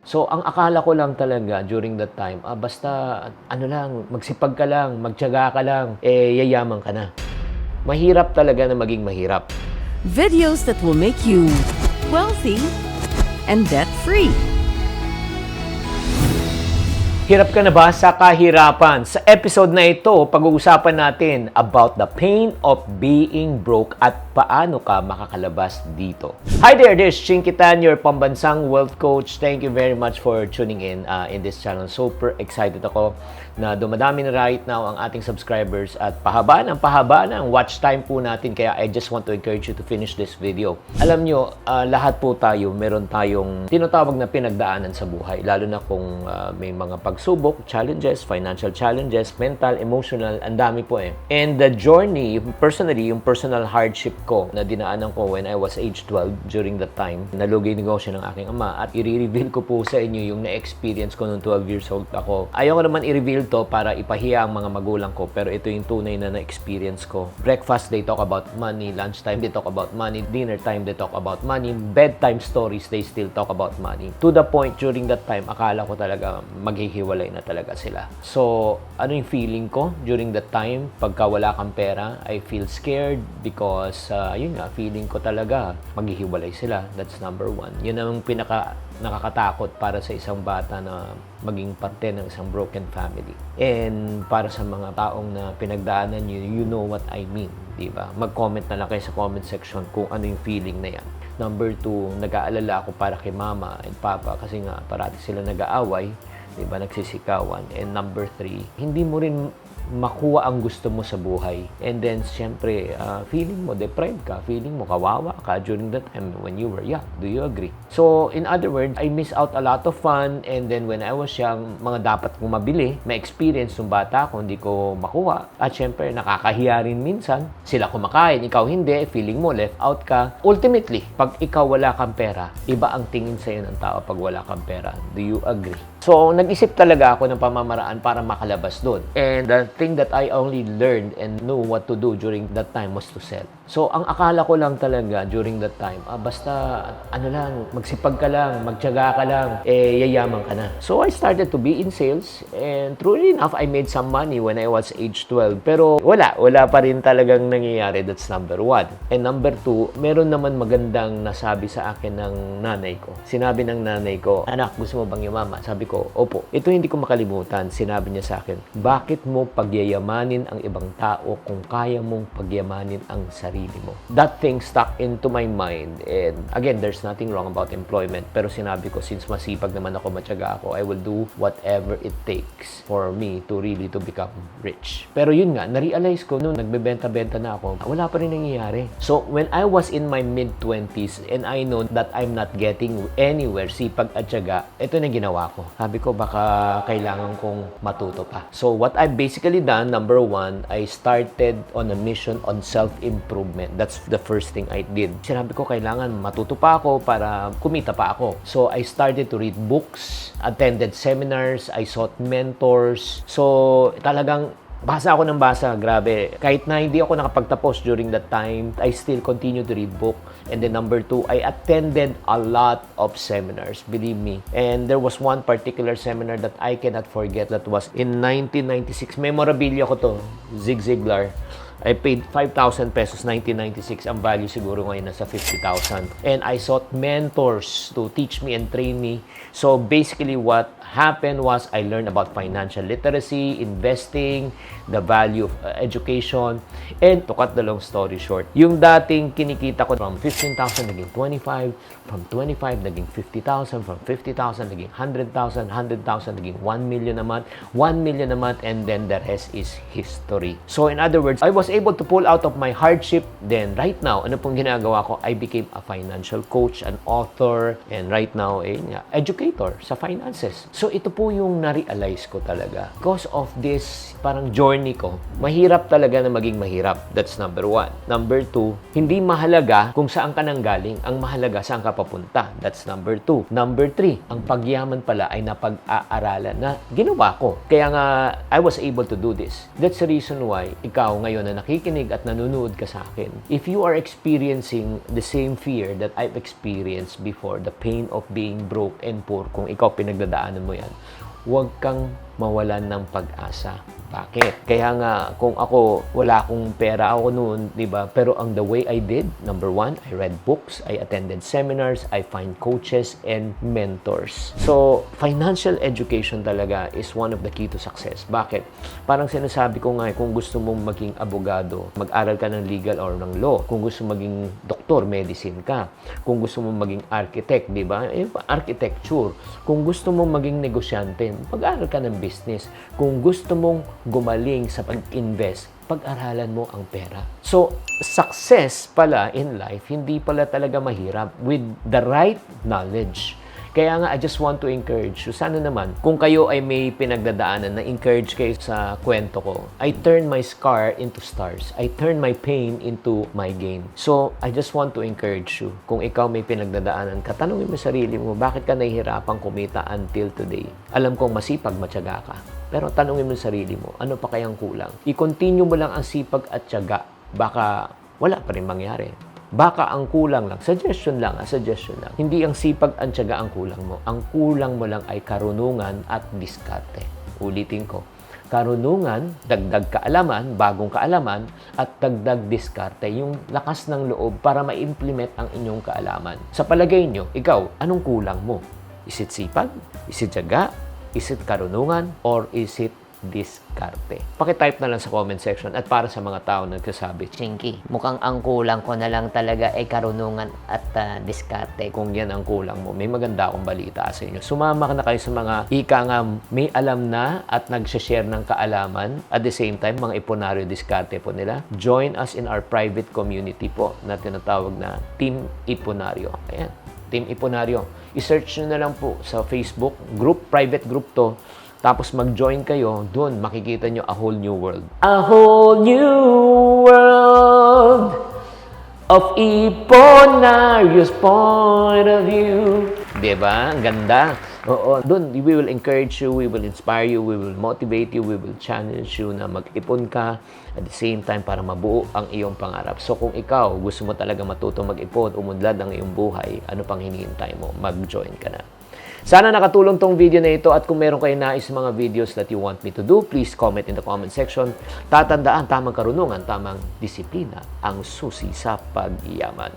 So, ang akala ko lang talaga during that time, basta ano lang, magsipag ka lang, magtiyaga ka lang, yayaman ka na. Mahirap talaga na maging mahirap. Videos that will make you wealthy and debt-free. Hirap ka na ba sa kahirapan? Sa episode na ito, pag-uusapan natin about the pain of being broke at paano ka makakalabas dito. Hi there, this is Chinkitan, your pambansang wealth coach. Thank you very much for tuning in this channel. Super excited ako na dumadami na right now ang ating subscribers at pahaba ng watch time po natin. Kaya I just want to encourage you to finish this video. Alam nyo, lahat po tayo, meron tayong tinatawag na pinagdaanan sa buhay. Lalo na kung may mga pagsubok, challenges, financial challenges, mental, emotional, ang dami po eh. And the journey, personally, yung personal hardship ko na dinaanan ko when I was age 12 during that time, nalugay negosyo ng aking ama at i-reveal ko po sa inyo yung na-experience ko nung 12 years old ako. Ayaw ko naman i-reveal to para ipahiya ang mga magulang ko, pero ito yung tunay na na-experience ko. Breakfast, they talk about money. Lunchtime, they talk about money. Dinner time, they talk about money. Bedtime stories, they still talk about money. To the point, during that time, akala ko talaga maghihiwalay na talaga sila. So, ano yung feeling ko during that time? Pagka wala kang pera, I feel scared because, yun nga, feeling ko talaga maghihiwalay sila. That's number one. Yun ang pinaka nakakatakot para sa isang bata na maging parte ng isang broken family. And para sa mga taong na pinagdaanan nyo, you know what I mean, di ba? Mag-comment na lang kayo sa comment section kung ano yung feeling na yan. Number two, nag-aalala ako para kay mama and papa kasi nga parati sila nag-aaway, di ba, nagsisikawan. And number three, hindi mo rin makuha ang gusto mo sa buhay. And then, siyempre, feeling mo deprived ka, feeling mo kawawa ka during that time when you were young. Do you agree? So, in other words, I miss out a lot of fun, and then when I was young, mga dapat kong mabili, ma-experience yung bata ko, hindi ko makuha. At siyempre, nakakahiya rin minsan. Sila kumakain, ikaw hindi, feeling mo left out ka. Ultimately, pag ikaw wala kang pera, iba ang tingin sa'yo ng tao pag wala kang pera. Do you agree? So, nag-isip talaga ako ng pamamaraan para makalabas doon. And the thing that I only learned and knew what to do during that time was to sell. So, ang akala ko lang talaga during that time, basta ano lang, magsipag ka lang, magtiyaga ka lang, yayaman ka na. So, I started to be in sales and truly enough, I made some money when I was age 12. Pero wala pa rin talagang nangyayari. That's number one. And number two, meron naman magandang nasabi sa akin ng nanay ko. Sinabi ng nanay ko, anak, gusto mo bang yumama? Sabi ko, opo. Ito hindi ko makalimutan. Sinabi niya sa akin, bakit mo pagyayamanin ang ibang tao kung kaya mong pagyamanin ang sarili mo? That thing stuck into my mind. And again, there's nothing wrong about employment. Pero sinabi ko, since masipag naman ako, matyaga ako, I will do whatever it takes for me to really to become rich. Pero yun nga, na-realize ko nung nagbebenta-benta na ako, wala pa rin nangyayari. So, when I was in my mid-20s and I know that I'm not getting anywhere, sipag at tiyaga, ito na ginawa ko. Sabi ko, baka kailangan kong matuto pa. So, what I've basically done, number one, I started on a mission on self-improvement. That's the first thing I did. Sinabi ko, kailangan matuto pa ako para kumita pa ako. So, I started to read books, attended seminars, I sought mentors. So, talagang basa ako ng basa, grabe. Kahit na hindi ako nakapagtapos during that time, I still continue to read book. And then number two, I attended a lot of seminars, believe me. And there was one particular seminar that I cannot forget. That was in 1996. Memorabilia ko to, Zig Ziglar. I paid 5,000 pesos 1996. Ang value siguro ngayon nasa 50,000. And I sought mentors to teach me and train me. So basically what happened was I learned about financial literacy, investing, the value of education. And to cut the long story short, yung dating kinikita ko from 15,000 naging 25, from 25 naging 50,000, from 50,000 naging 100,000, 100,000 naging 1 million a month, 1 million a month, and then the rest is history. So in other words, I was able to pull out of my hardship. Then right now, ano pong ginagawa ko? I became a financial coach, an author, and right now, educator sa finances. So ito po yung na-realize ko talaga. Because of this parang journey ko, mahirap talaga na maging mahirap. That's number one. Number two, hindi mahalaga kung saan ka nang galing. Ang mahalaga saan ka papunta. That's number two. Number three, ang pagyaman pala ay napag-aaralan na ginawa ko. Kaya nga, I was able to do this. That's the reason why ikaw ngayon na na nakikinig at nanonood ka sa akin, if you are experiencing the same fear that I've experienced before, the pain of being broke and poor, kung ikaw pinagdadaanan mo yan, huwag kang mawalan ng pag-asa. Bakit? Kaya nga, kung ako, wala akong pera ako noon, di ba? Pero ang the way I did, number one, I read books, I attended seminars, I find coaches and mentors. So, financial education talaga is one of the key to success. Bakit? Parang sinasabi ko nga, kung gusto mong maging abogado, mag-aral ka ng legal or ng law. Kung gusto maging doktor, medicine ka. Kung gusto mong maging architect, di ba? Architecture. Kung gusto mong maging negosyante, mag-aral ka ng business. Kung gusto mong gumaling sa pag-invest, pag-aralan mo ang pera. So, success pala in life, hindi pala talaga mahirap with the right knowledge. Kaya nga, I just want to encourage you. Sana naman, kung kayo ay may pinagdadaanan, na-encourage kayo sa kwento ko, I turn my scar into stars. I turn my pain into my gain. So, I just want to encourage you. Kung ikaw may pinagdadaanan, katanungin mo sarili mo, bakit ka nahihirapang kumita until today? Alam kong masipag, matyaga ka. Pero tanungin mo sarili mo, ano pa kayang kulang? I-continue mo lang ang sipag at tiyaga. Baka wala pa rin mangyari. Baka ang kulang lang, suggestion lang. Hindi ang sipag ang tiyaga ang kulang mo. Ang kulang mo lang ay karunungan at diskarte. Ulitin ko. Karunungan, dagdag kaalaman, bagong kaalaman, at dagdag diskarte, yung lakas ng loob para ma-implement ang inyong kaalaman. Sa palagay nyo, ikaw, anong kulang mo? Is it sipag? Is it tiyaga? Is it karunungan? Or is it diskarte? Pakitype na lang sa comment section. At para sa mga tao na nagsasabi, Chinky, mukhang ang kulang ko na lang talaga ay karunungan at diskarte. kung yan ang kulang mo, may maganda akong balita sa inyo. Sumama ka na kayo sa mga ika nga may alam na at nag-share ng kaalaman. At the same time, mga iponaryo diskarte po nila. Join us in our private community po na tinatawag na Team Iponaryo. Ayan, Team Iponaryo. I-search nyo na lang po sa Facebook group, private group to. Tapos mag-join kayo, doon makikita nyo a whole new world. A whole new world of Iponario's point of view. Diba? Ang ganda. Oo, doon we will encourage you, we will inspire you, we will motivate you, we will challenge you na mag-ipon ka at the same time para mabuo ang iyong pangarap. So kung ikaw gusto mo talaga matuto mag-ipon, umunlad ang iyong buhay, ano pang hinihintay mo? Mag-join ka na. Sana nakatulong tong video na ito at kung meron kayo nais mga videos that you want me to do, please comment in the comment section. Tatandaan, tamang karunungan, tamang disiplina ang susi sa pag-iyaman.